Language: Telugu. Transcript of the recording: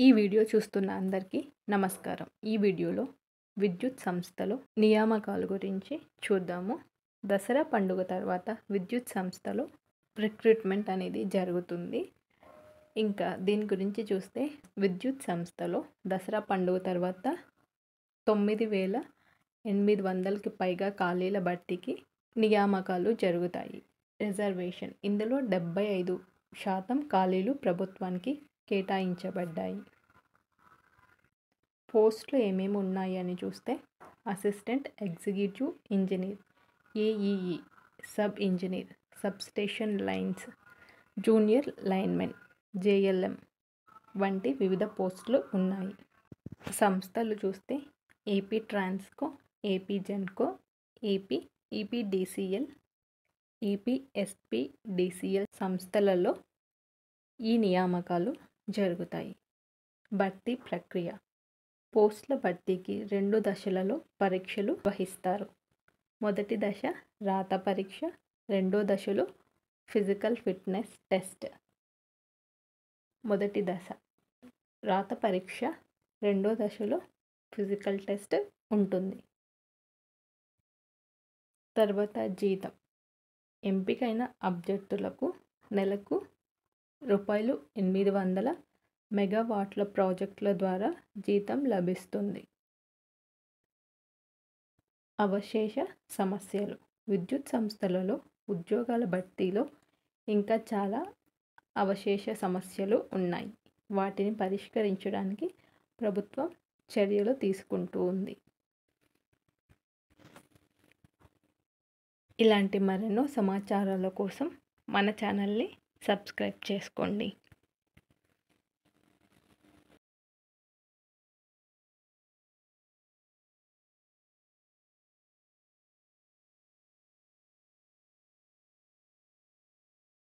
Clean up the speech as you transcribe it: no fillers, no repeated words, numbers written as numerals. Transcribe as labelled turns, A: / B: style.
A: ఈ వీడియో చూస్తున్న అందరికీ నమస్కారం. ఈ వీడియోలో విద్యుత్ సంస్థలో నియామకాల గురించి చూద్దాము. దసరా పండుగ తర్వాత విద్యుత్ సంస్థలో రిక్రూట్మెంట్ అనేది జరుగుతుంది. ఇంకా దీని గురించి చూస్తే విద్యుత్ సంస్థలో దసరా పండుగ తర్వాత 9,800కి పైగా ఖాళీల భర్తీకి నియామకాలు జరుగుతాయి. రిజర్వేషన్ ఇందులో 75% ఖాళీలు ప్రభుత్వానికి కేటాయించబడ్డాయి. పోస్టులు ఏమేమి ఉన్నాయి అని చూస్తే assistant executive engineer, AEE, sub engineer, substation lines, junior linemen, JLM వంటి వివిధ పోస్టులు ఉన్నాయి. సంస్థలు చూస్తే AP Transco, AP Genco, AP EPDCL, AP SPDCL సంస్థలలో ఈ నియామకాలు జరుగుతాయి. భర్తీ ప్రక్రియ పోస్టుల భర్తీకి 2 దశలలో పరీక్షలు వహిస్తారు. మొదటి దశ రాత పరీక్ష, రెండో దశలో ఫిజికల్ ఫిట్నెస్ టెస్ట్. మొదటి దశ రాత పరీక్ష, రెండో దశలో ఫిజికల్ టెస్ట్ ఉంటుంది. తర్వాత జీతం ఎంపికైన అభ్యర్థులకు నెలకు ₹800 మెగావాట్ల ప్రాజెక్టుల ద్వారా జీతం లభిస్తుంది. అవశేష సమస్యలు విద్యుత్ సంస్థలలో ఉద్యోగాల భర్తీలో ఇంకా చాలా అవశేష సమస్యలు ఉన్నాయి. వాటిని పరిష్కరించడానికి ప్రభుత్వం చర్యలు తీసుకుంటూ ఉంది. ఇలాంటి మరెన్నో సమాచారాల కోసం మన ఛానల్ని సబ్స్క్రైబ్ చేసుకోండి.